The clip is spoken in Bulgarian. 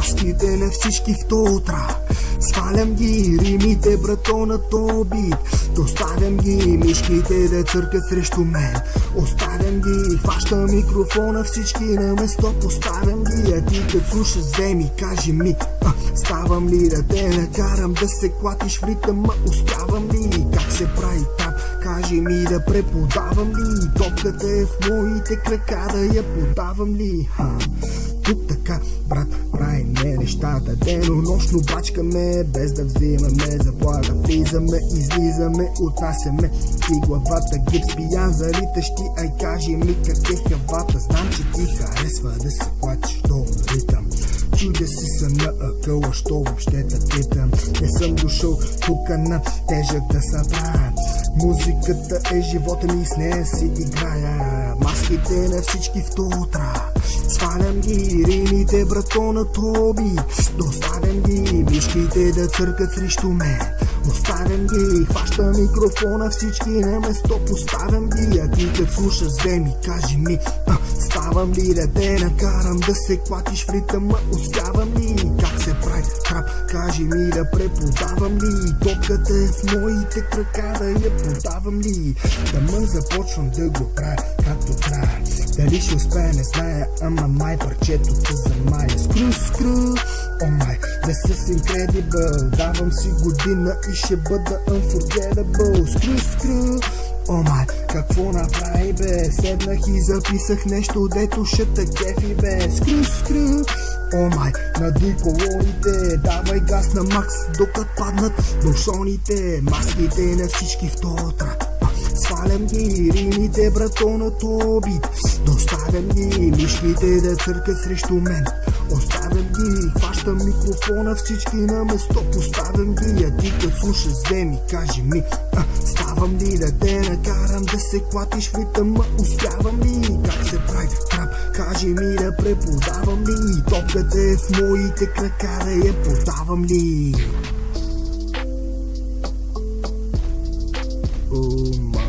Маските на всички в тотра, свалям ги, римите брато на тоби. Доставям ги, мишките да църкат срещу мен. Оставям ги, хващам микрофона, всички на место поставям ги. А ти като слушаш, вземи, кажи ми, ставам ли да те накарам да се клатиш в ритъма? Успявам ли? Как се прави там? Кажи ми да преподавам ли? Топката е в моите крака, да я подавам ли? Тук така, брат, правиме нещата денонощно, бачкаме, без да взимаме заплата. Влизаме, излизаме, отнасяме и главата гипс, пиян залитащи. Ай, кажи ми как е хавата, знам, че ти харесва да се плачеш до ритъм. Чудя си съм на акъла, що въобще да питам. Не съм дошъл тука на тежък да събра. Музиката е живота ми, с нея си играя. Маските на всички в тотра, свалям ги, римите брато на тоби. Доставям ги, мишките да църкат срещу мен. Оставям ги, хващам микрофона, всички на место поставям ги. А ти като слушаш, вземи, кажи ми, ставам ли да те накарам да се клатиш в ритъма? Успявам ли? Как се прави трап? Кажи ми да преподавам ли? Топката е в моите крака, да я подавам ли? Тъмън започвам да го правя както трябва. Дали ще успея не зная, ама май парчето те замая. Скру, о май, this is incredible. Давам си година и ще бъда unforgettable. Скру, о май, какво направи бе? Седнах и записах нещо, дето ще те кефи бе. Скру, о май, надуй колоните, давай газ на макс, докато паднат бушоните. Маските на всички в тотра, свалям ги, римите брато на тоби. Доставям ги, мишките да църкат срещу мен. Оставям ги, хващам микрофона, всички на место поставям ги. А ти като слушаш, вземи, кажи ми, ставам ли да те накарам да се клатиш в ритъма? Успявам ли? Как се прави трап? Кажи ми да преподавам ли? Топката е в моите крака, да я подавам ли? Oh my.